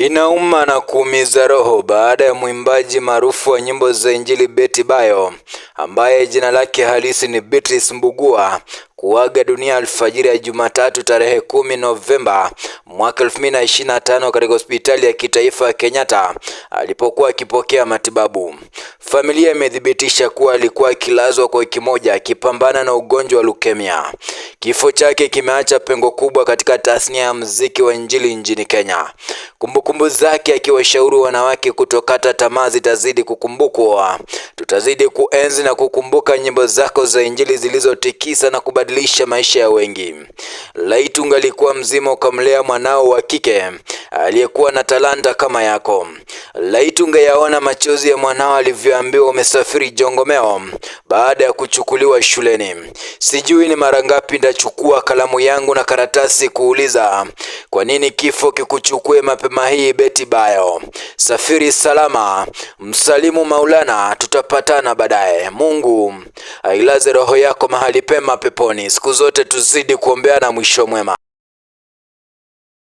Inauma na kuumiza roho baada ya mwimbaji maarufu wa nyimbo za Injili Betty Bayo, ambaye jina lake halisi ni Beatrice Mbugua, kuaga dunia alfajiri ya Jumatatu tarehe 10 Novemba mwaka 2025 katika hospitali ya kitaifa ya Kenyatta alipokuwa akipokea matibabu. Familia imethibitisha kuwa alikuwa akilazwa kwa wiki moja akipambana na ugonjwa wa leukemia. Kifo chake kimeacha pengo kubwa katika tasnia ya muziki wa Injili nchini Kenya. Kumbukumbu zake akiwashauri wanawake kutokata tamaa zitazidi kukumbukwa. Tutazidi kuenzi na kukumbuka nyimbo zako za Injili zilizotikisa na kubadilisha maisha ya wengi. Laiti ungalikuwa mzima ukamlea mwanao wa kike aliyekuwa na talanta kama yako. Laiti ungeyaona machozi ya mwanao alivyoambiwa umesafiri Jongomeo baada ya kuchukuliwa shuleni. Sijui ni mara ngapi ndachukua kalamu yangu na karatasi kuuliza kwa nini kifo kikuchukue mapema hii Betty Bayo. Safiri salama, msalimu Maulana, tutapatana baadaye. Mungu ailaze roho yako mahali pema peponi. Siku zote tuzidi kuombeana mwisho mwema.